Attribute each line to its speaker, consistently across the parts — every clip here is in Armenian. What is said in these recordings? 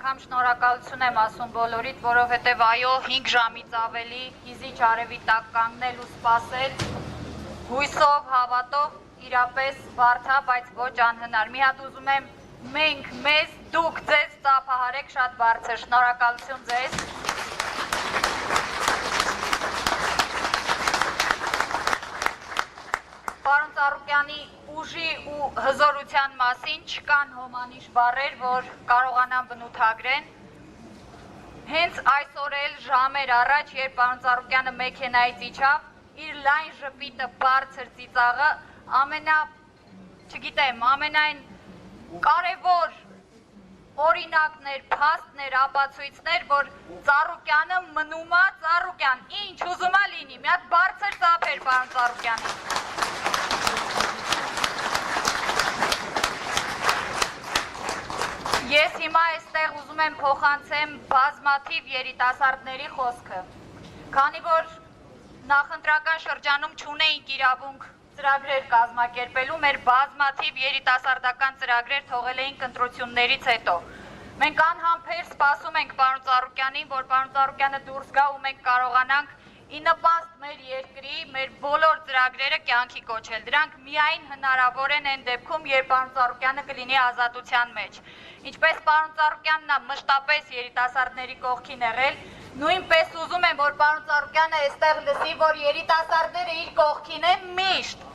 Speaker 1: անգամ շնորհակալություն եմ ասում բոլորիդ, որովհետև այո 5 ժամից ավելի հիզիչ արևի տակ կանգնել ու սպասել, հույսով, հավատով, իրապես բարդ է, բայց ոչ անհնար։ Մի հատ ուզում եմ մենք, մեզ, դուք ձեզ ծափահարեք շատ բարձր, շնորհակալություն ձեզ։ Պարոն Ծառուկյանի ուժի ու հզորության մասին չկան հոմանիշ բառեր, որ կարողանան բնութագրեն։ Հենց այսօր էլ ժամեր առաջ, երբ պարոն Ծառուկյանը մեքենայից իջավ, իր լայն ժպիտը, բարձր ծիծաղը, ամենայն կարևոր օրինակներ, փաստներ, ապացույցներ, որ Ծառուկյանը մնում է Ծառուկյան, ինչ ուզում է լինի, մի հատ բարձր ծափեր պարոն Ծառուկյանի։ Ես հիմա այստեղ ուզում եմ փոխանցեմ բազմաթիվ երիտասարդների խոսքը, քանի որ նախընտրական շրջանում չունեինք իրավունք ծրագրեր կազմակերպելու, մեր բազմաթիվ երիտասարդական ծրագրեր թողել էինք ընտրություններից հետո։ Մենք անհամբեր սպասում ենք պարոն Ծառուկյանին, որ պարոն Ծառուկյանը դուրս գա ու մենք կարողանանք ի նպաստ մեր երկրի, մեր բոլոր ծրագրերը կյանքի կոչել։ Դրանք միայն հնարավոր են այն դեպքում, երբ պարոն Ծառուկյանը կլինի ազատության մեջ։ Ինչպես պարոն Ծառուկյանն է մշտապես երիտասարդների կողքին եղել, նույնպես ուզում եմ, որ պարոն Ծառուկյանը այստեղ լսի, որ երիտասարդները իր կողքին են միշտ։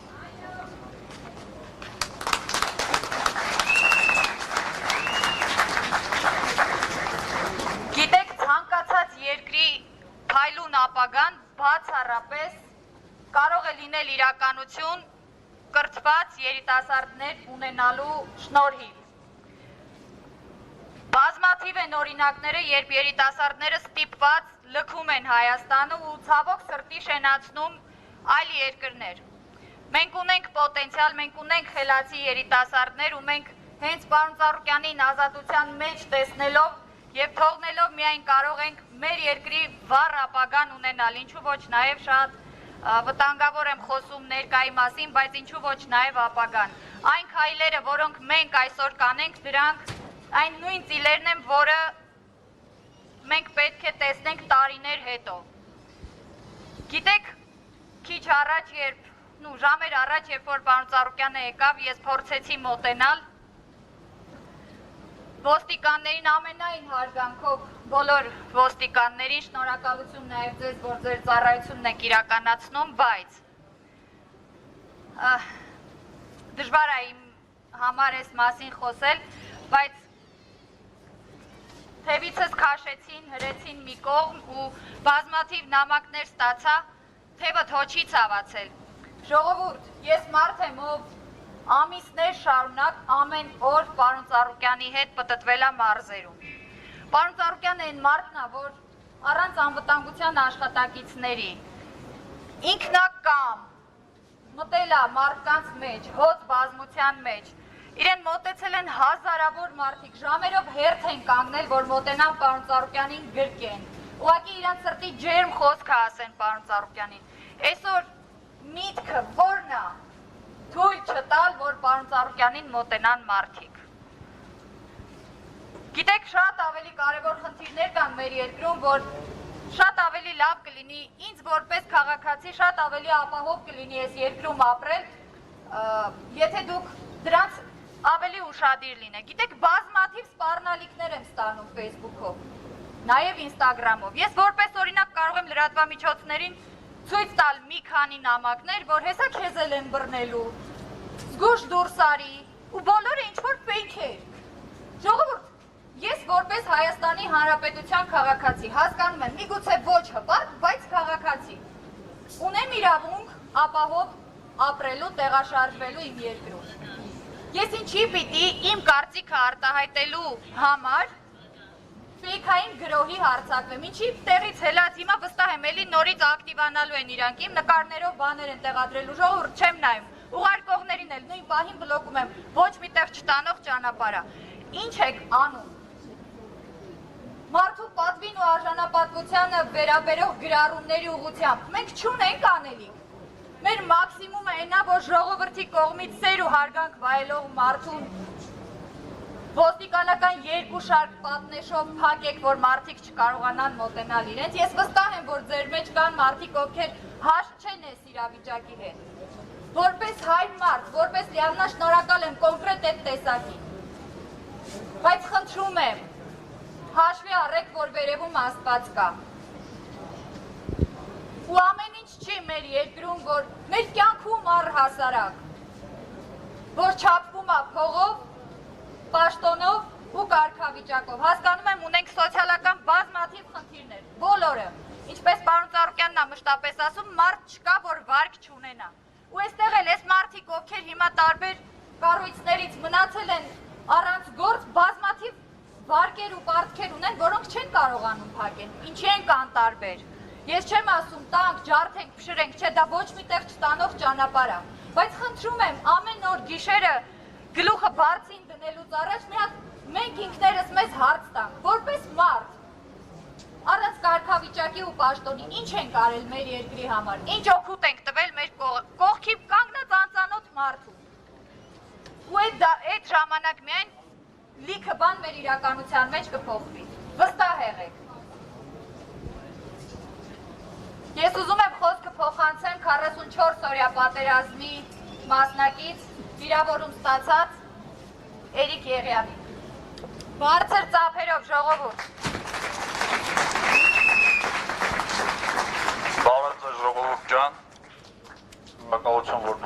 Speaker 1: Գիտեք, ցանկացած երկրի փայլուն ապագան բացառապես կարող է լինել իրականություն կրթված երիտասարդներ ունենալու շնորհիվ։ Բազմաթիվ են օրինակները, երբ երիտասարդները ստիպված լքում են Հայաստանը ու ցավոք սրտի շենացնում այլ երկրներ։ Մենք ունենք պոտենցիալ, մենք ունենք խելացի երիտասարդներ ու մենք հենց պարոն Ծառուկյանին ազատության մեջ տեսնելով եւ թողնելով միայն կարող ենք մեր երկրի վառ ապագան ունենալ, ինչու ոչ նաեւ շատ վտանգավոր եմ խոսում ներկայի մասին, բայց ինչու ոչ նաեւ ապագան։ Այն քայլերը, որոնք մենք այսօր կանենք, դրանք այն նույն ծիլերն են, որը մենք պետք է տեսնենք տարիներ հետո։ Գիտեք, քիչ առաջ, ժամեր առաջ, երբ որ պարոն Ծառուկյանը եկավ, ես փորձեցի մոտենալ ոստիկաններին ամենայն հարգանքով բոլոր ոստիկաններին, շնորհակալություն նաև ձեզ, որ ձեր ծառայությունն եք իրականացնում, բայց դժվար է իմ համար այս մասին խոսել, բայց թևիցս քաշեցին, հրեցին մի կողմ ու բազմաթիվ նամակներ ստացա, թևը հոչի ցավացել։ Ժողովուրդ, ես մարդ եմ, ով ամիսներ շարունակ ամեն օր պարոն Ծառուկյանի հետ պտտվել է մարզերում։ Պարոն Ծառուկյանը այն մարդն է, որ առանց անվտանգության աշխատակիցների ինքնակամ մտել է մարդկանց մեջ, հոծ բազմության մեջ։ Իրեն մոտեցել են հազարավոր մարդիկ, ժամերով հերթ են կանգնել, որ մոտենան պարոն Ծառուկյանին գրկեն։ Ուղղակի իրենց սրտի ջերմ խոսքը ասեն պարոն Ծառուկյանին։ Այսօր միտքը որն է թույլ չտալ, որ պարոն Ծառուկյանին մոտենան մարդիկ։ Գիտեք, շատ ավելի կարևոր խնդիրներ կան մեր երկրում, որ շատ ավելի լավ կլինի, ինձ որպես քաղաքացի շատ ավելի ապահով կլինի այս երկրում ապրել, եթե դուք դրանց ավելի ուշադիր լինեք։ Գիտեք, բազմաթիվ սպառնալիքներ եմ ստանում Facebook-ով, նաև Instagram-ով։ Ես որպես օրինակ կարող եմ լրատվամիջոցներին ցույց տալ մի քանի նամակներ, որ հեսա քեզ էլ են բռնելու, զգուշ դուրս արի, ու բոլորը ինչ-որ ֆեյք էր։ Ժողովուրդ, ես որպես Հայաստանի Հանրապետության քաղաքացի հասկանում եմ, միգուցե ոչ հպարտ, բայց քաղաքացի։ Ունեմ իրավունք ապահով ապրելու, տեղաշարժվելու իմ երկրում։ Ես ինչի պիտի իմ կարծիքը արտահայտելու համար ֆեյքային գրոհի հարձակվեմ, ինչի տեղից հելած հիմա վստահ եմ, էլի նորից ակտիվանալու են իրանք, իմ նկարներով բաներ են տեղադրելու, ժողովուրդ չեմ նայում, ուղարկողներին էլ նույն պահին բլոկում եմ, ոչ միտեղ չտանող ճանապարհ է։ Ինչ եք անում։ Մարդու պատվին ու արժանապատվությանը վերաբերող գրառումների ուղղությամբ մենք չունենք անելիք։ Մեր մաքսիմումը այնա, որ ժողովրդի կողմից սեր ու հարգանք վայելող մարդուն ոստիկանական երկու շարք պատնեշով փակեք, որ մարդիկ չկարողանան մոտենալ իրենց։ Ես վստահ եմ, որ ձեր մեջ կան մարդիկ, ովքեր հաշտ չեն այս իրավիճակի հետ։ Որպես հայ մարդ, որպես լիանշնորհակալ եմ կոնկրետ այդ տեսակին։ Բայց խնդրում եմ, հաշվի առեք, որ վերևում Աստված կա։ Ու ամեն ինչ չի մեր երկրում, որ մեր կյանքում առհասարակ, որ չափվում է փողով, պաշտոնով ու կարգավիճակով։ Հասկանում եմ, ունենք սոցիալական բազմաթիվ խնդիրներ, բոլորը։ Ինչպես պարոն Ծառուկյանն է մշտապես ասում, մարդ չկա, որ վարկ չունենա։ Ու այստեղ էլ այս մարդիկ, ովքեր հիմա տարբեր կառույցներից մնացել են առանց գործ, բազմաթիվ վարկեր ու պարտքեր ունեն, որոնք չեն կարողանում փակել։ Ինչի են կանտարբեր։ Ես չեմ ասում տանք, ջարդենք, փշրենք, չէ, դա ոչ մի տեղ չտանող ճանապարհ է։ Բայց խնդրում եմ, ամեն օր գիշերը գլուխը բարձին դնելուց առաջ մի հատ մենք ինքներս մեզ հարց տանք, որպես մարդ, առանց կարգավիճակի ու պաշտոնի, ինչ ենք արել մեր երկրի համար, ինչ օգուտ ենք տվել մեր կողքի կանգնած անծանոթ մարդու։ Ու այդ ժամանակ միայն լիքը բան մեր իրականության մեջ կփոխվի։ Վստահ եղեք։ Ես ուզում եմ խոսքը փոխանցեմ 44 օրյա պատերազմի մասնակից վիրավորում ստացած Էրիկ Եղյանին։ Բարձր ծափերով ժողովուրդ։
Speaker 2: Բարև ձեզ ժողովուրդ ջան, շնորհակալություն որ